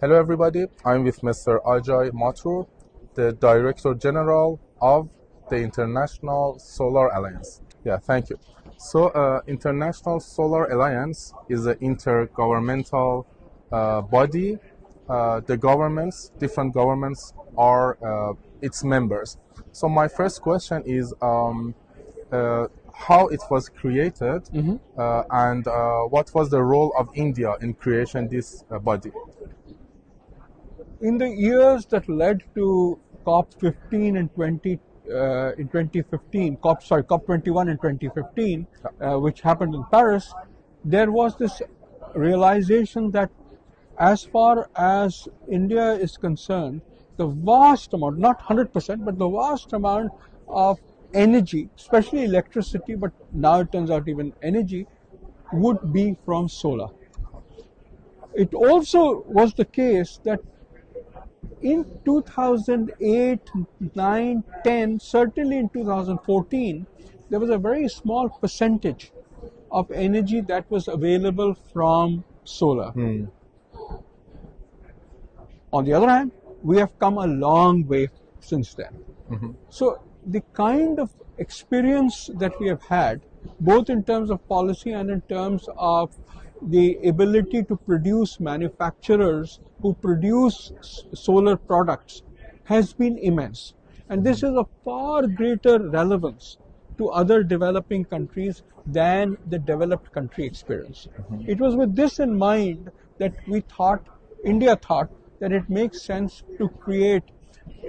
Hello everybody, I'm with Mr. Ajay Mathur, the Director General of the International Solar Alliance. Yeah, thank you. So, International Solar Alliance is an intergovernmental body. The governments, different governments, are its members. So my first question is how it was created and what was the role of India in creating this body? In the years that led to COP15 and 20 in 2015, COP21 in 2015, which happened in Paris, there was this realization that as far as India is concerned, the vast amount, not 100%, but the vast amount of energy, especially electricity, but now it turns out even energy, would be from solar. It also was the case that in 2008, 9, 10, certainly in 2014, there was a very small percentage of energy that was available from solar. On the other hand, we have come a long way since then. So the kind of experience that we have had, both in terms of policy and in terms of the ability to produce manufacturers who produce solar products, has been immense. And this is of far greater relevance to other developing countries than the developed country experience. It was with this in mind that India thought that it makes sense to create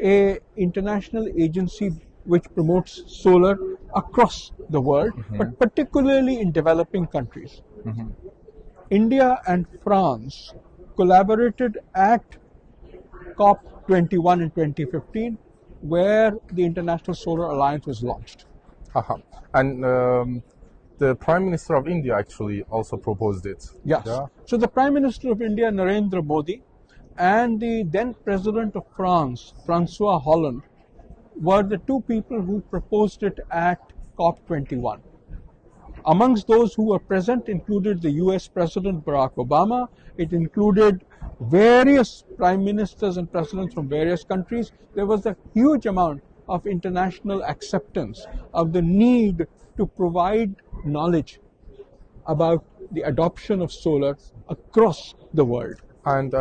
an international agency which promotes solar across the world, but particularly in developing countries. India and France collaborated at COP21 in 2015, where the International Solar Alliance was launched. And the Prime Minister of India actually also proposed it. Yes. Yeah? So the Prime Minister of India, Narendra Modi, and the then President of France, Francois Hollande, were the two people who proposed it at COP21. Amongst those who were present included the US President Barack Obama. It included various prime ministers and presidents from various countries. There was a huge amount of international acceptance of the need to provide knowledge about the adoption of solar across the world. And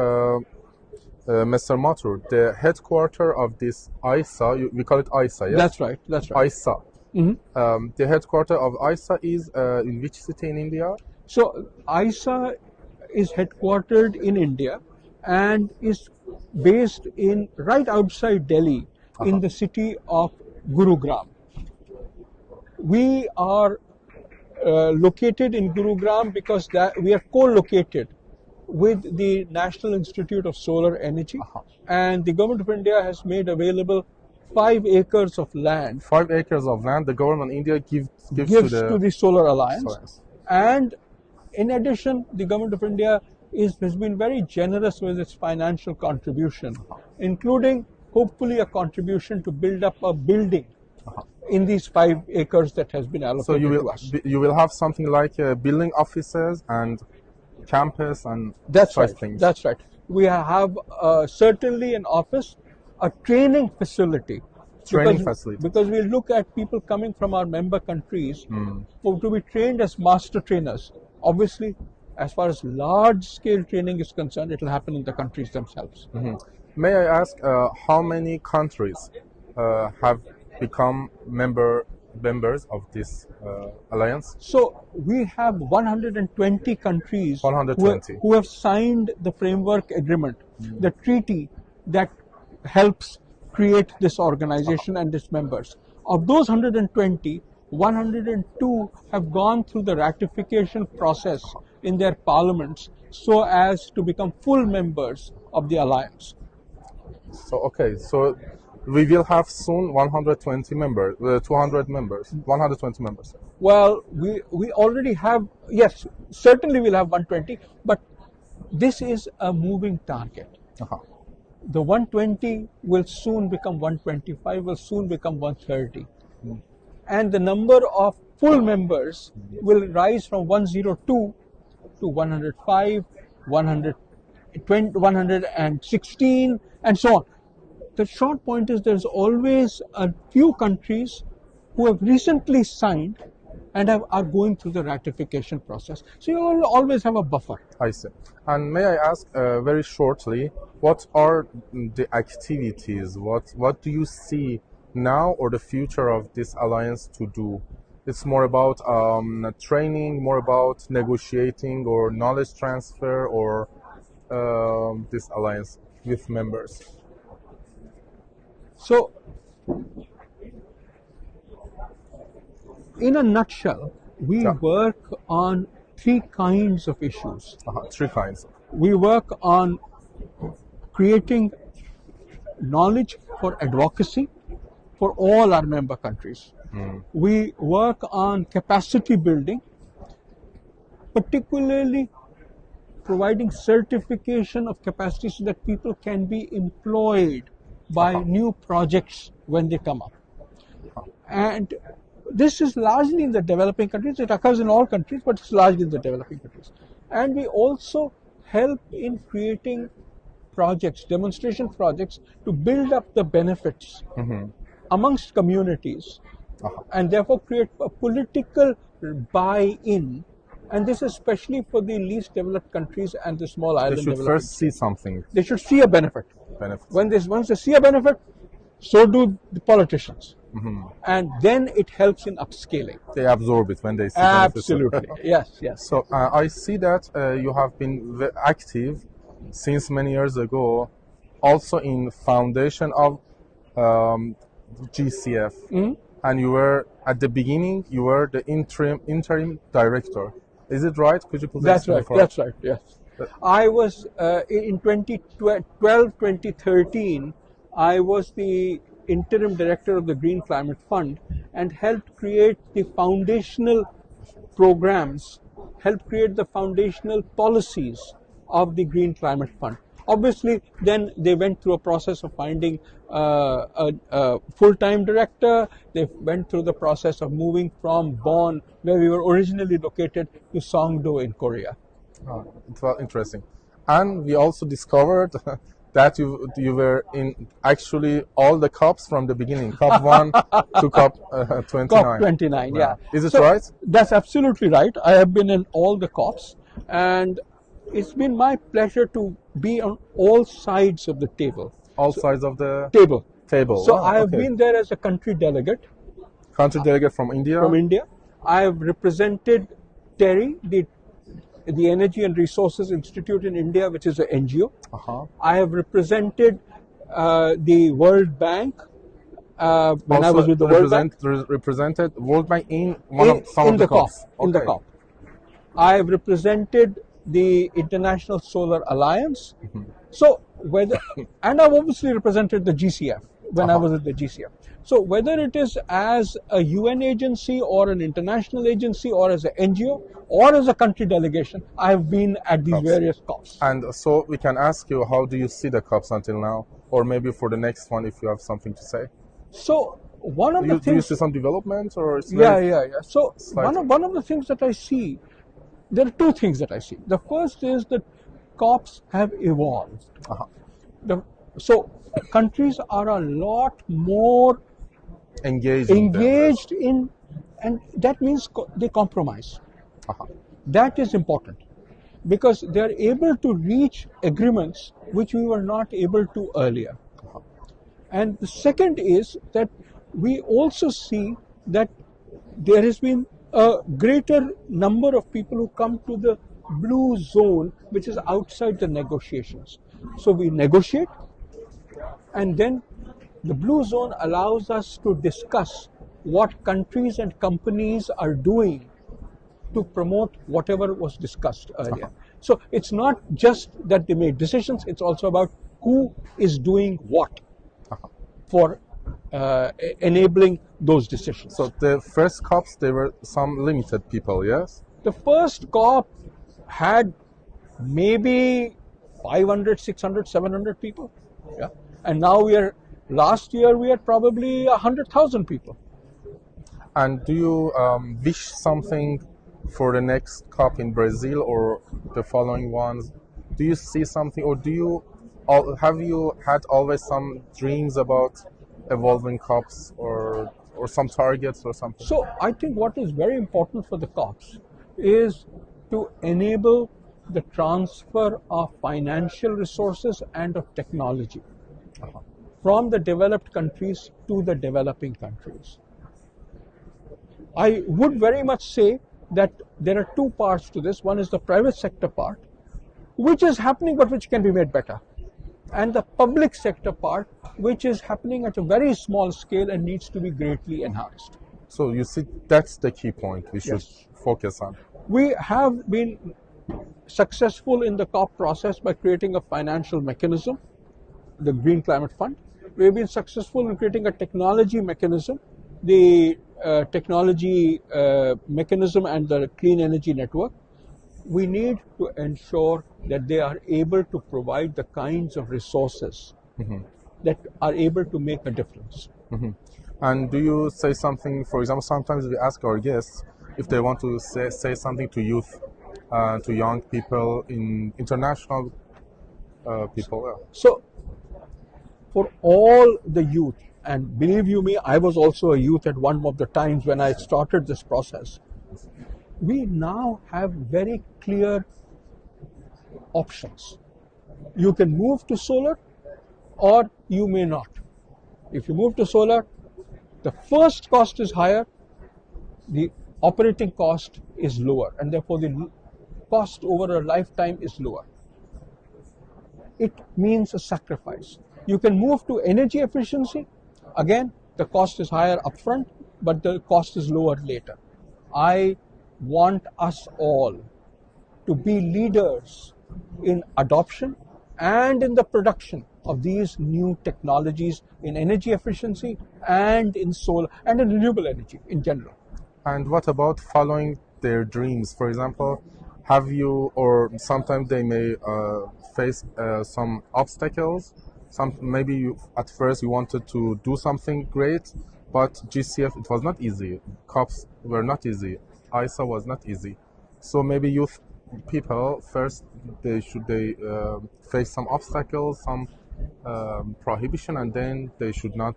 Mr. Mathur, the headquarters of this ISA, we call it ISA, yes? That's right, that's right. ISA. The headquarters of ISA is in which city in India? So ISA is headquartered in India and is based right outside Delhi in the city of Gurugram. We are located in Gurugram because we are co-located with the National Institute of Solar Energy, and the Government of India has made available 5 acres of land. 5 acres of land the government of India gives to the Solar Alliance. And in addition, the Government of India has been very generous with its financial contribution, including hopefully a contribution to build up a building in these 5 acres that has been allocated to us. So you will have something like building offices and campus and things. That's right. We have certainly an office, a training facility. Because we look at people coming from our member countries to be trained as master trainers. Obviously, as far as large-scale training is concerned, it will happen in the countries themselves. May I ask how many countries have become members of this alliance? So we have 120 countries 120. Who have signed the framework agreement, the treaty that helps create this organization and its members. Of those 120, 102 have gone through the ratification process in their parliaments so as to become full members of the alliance. So we will have soon 120 members, 200 members, 120 members. Well, we already have, yes, certainly we'll have 120, but this is a moving target. The 120 will soon become 125, will soon become 130. And the number of full members will rise from 102 to 105, 116, and so on. The short point is there's always a few countries who have recently signed and are going through the ratification process. So you will always have a buffer. I see. And may I ask very shortly, what are the activities? What do you see now or the future of this alliance to do? It's more about training, more about negotiating or knowledge transfer, or this alliance with members? So, in a nutshell, we work on three kinds of issues. Three kinds. We work on creating knowledge for advocacy for all our member countries. We work on capacity building, particularly providing certification of capacity so that people can be employed by new projects when they come up. And this is largely in the developing countries. It occurs in all countries, but it's largely in the developing countries. And we also help in creating projects, demonstration projects, to build up the benefits amongst communities, and therefore create a political buy-in. And this is especially for the least developed countries and the small island They should developing first see something. They should see a benefit. Once they see a benefit, so do the politicians. And then it helps in upscaling. They absorb it when they see Absolutely. benefits. Yes. So I see that you have been active since many years ago, also in foundation of GCF. And you were, at the beginning, you were the interim director. Is it right? Could you please explain for us? That's right, yes. I was, in 2013, I was the interim director of the Green Climate Fund and helped create the foundational programs, helped create the foundational policies of the Green Climate Fund. Obviously, then they went through a process of finding a full-time director. They went through the process of moving from Bonn, where we were originally located, to Songdo in Korea. It was interesting. And we also discovered that you were in actually all the COPs from the beginning, COP 1 to COP 29. COP 29, yeah. Is it right? That's absolutely right. I have been in all the COPs, and it's been my pleasure to be on all sides of the table. All sides of the table. So I have been there as a country delegate. Country delegate from India? From India. I have represented TERI, the Energy and Resources Institute in India, which is an NGO. I have represented the World Bank when I was with the World Bank. Represented World Bank in some of the COPs. In the COP. I have represented the International Solar Alliance. So and I've obviously represented the GCF when I was at the GCF. So whether it is as a UN agency or an international agency or as an NGO or as a country delegation, I have been at these various COPs. And so we can ask you, how do you see the COPs until now? Or maybe for the next one, if you have something to say. So one of the things... Do you see some developments? Or yeah. So one of the things that I see, there are two things that I see. The first is that COPs have evolved. So countries are a lot more engaged in, and that means they compromise. That is important because they are able to reach agreements which we were not able to earlier. And the second is that we also see that there has been a greater number of people who come to the blue zone, which is outside the negotiations. So we negotiate, and then the blue zone allows us to discuss what countries and companies are doing to promote whatever was discussed earlier. So it's not just that they make decisions, it's also about who is doing what for enabling those decisions. So the first COPs, there were some limited people, yes? The first COP had maybe 500, 600, 700 people. Yeah. And now last year we had probably 100,000 people. And do you wish something for the next COP in Brazil or the following ones do you see something, or have you had always some dreams about evolving COPs or some targets or something? So I think what is very important for the COPs is to enable the transfer of financial resources and of technology from the developed countries to the developing countries. I would very much say that there are two parts to this. One is the private sector part, which is happening but which can be made better, and the public sector part, which is happening at a very small scale and needs to be greatly enhanced. So you see, that's the key point we should focus on. We have been successful in the COP process by creating a financial mechanism, the Green Climate Fund. We have been successful in creating a technology mechanism, the technology mechanism and the clean energy network. We need to ensure that they are able to provide the kinds of resources that are able to make a difference. And do you say something, for example, sometimes we ask our guests if they want to say something to youth, to young people, in international people? So, for all the youth, and believe you me, I was also a youth at one of the times when I started this process, we now have very clear options. You can move to solar or you may not. If you move to solar, the first cost is higher, the operating cost is lower, and therefore the cost over a lifetime is lower. It means a sacrifice. You can move to energy efficiency. Again, the cost is higher upfront, but the cost is lower later. I want us all to be leaders in adoption and in the production of these new technologies in energy efficiency and in solar and in renewable energy in general. And what about following their dreams? For example, have you, or sometimes they may face some obstacles. Maybe at first you wanted to do something great, but GCF, it was not easy. COPs were not easy. ISA was not easy. So maybe youth people first they face some obstacles, some prohibition, and then they should not.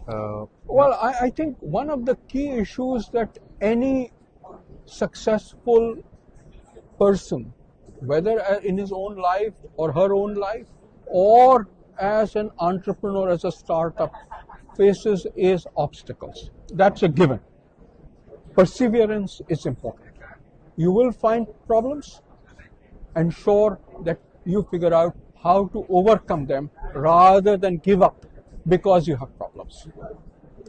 Well, I think one of the key issues that any successful person, whether in his own life or her own life, or as an entrepreneur, as a startup, faces is obstacles. That's a given. Perseverance is important. You will find problems. Ensure that you figure out how to overcome them rather than give up because you have problems.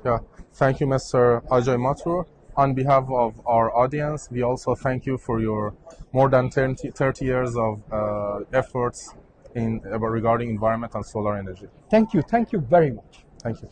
Yeah, thank you, Mr. Ajay Mathur. On behalf of our audience, we also thank you for your more than 30 years of efforts regarding environment and solar energy. Thank you very much. Thank you.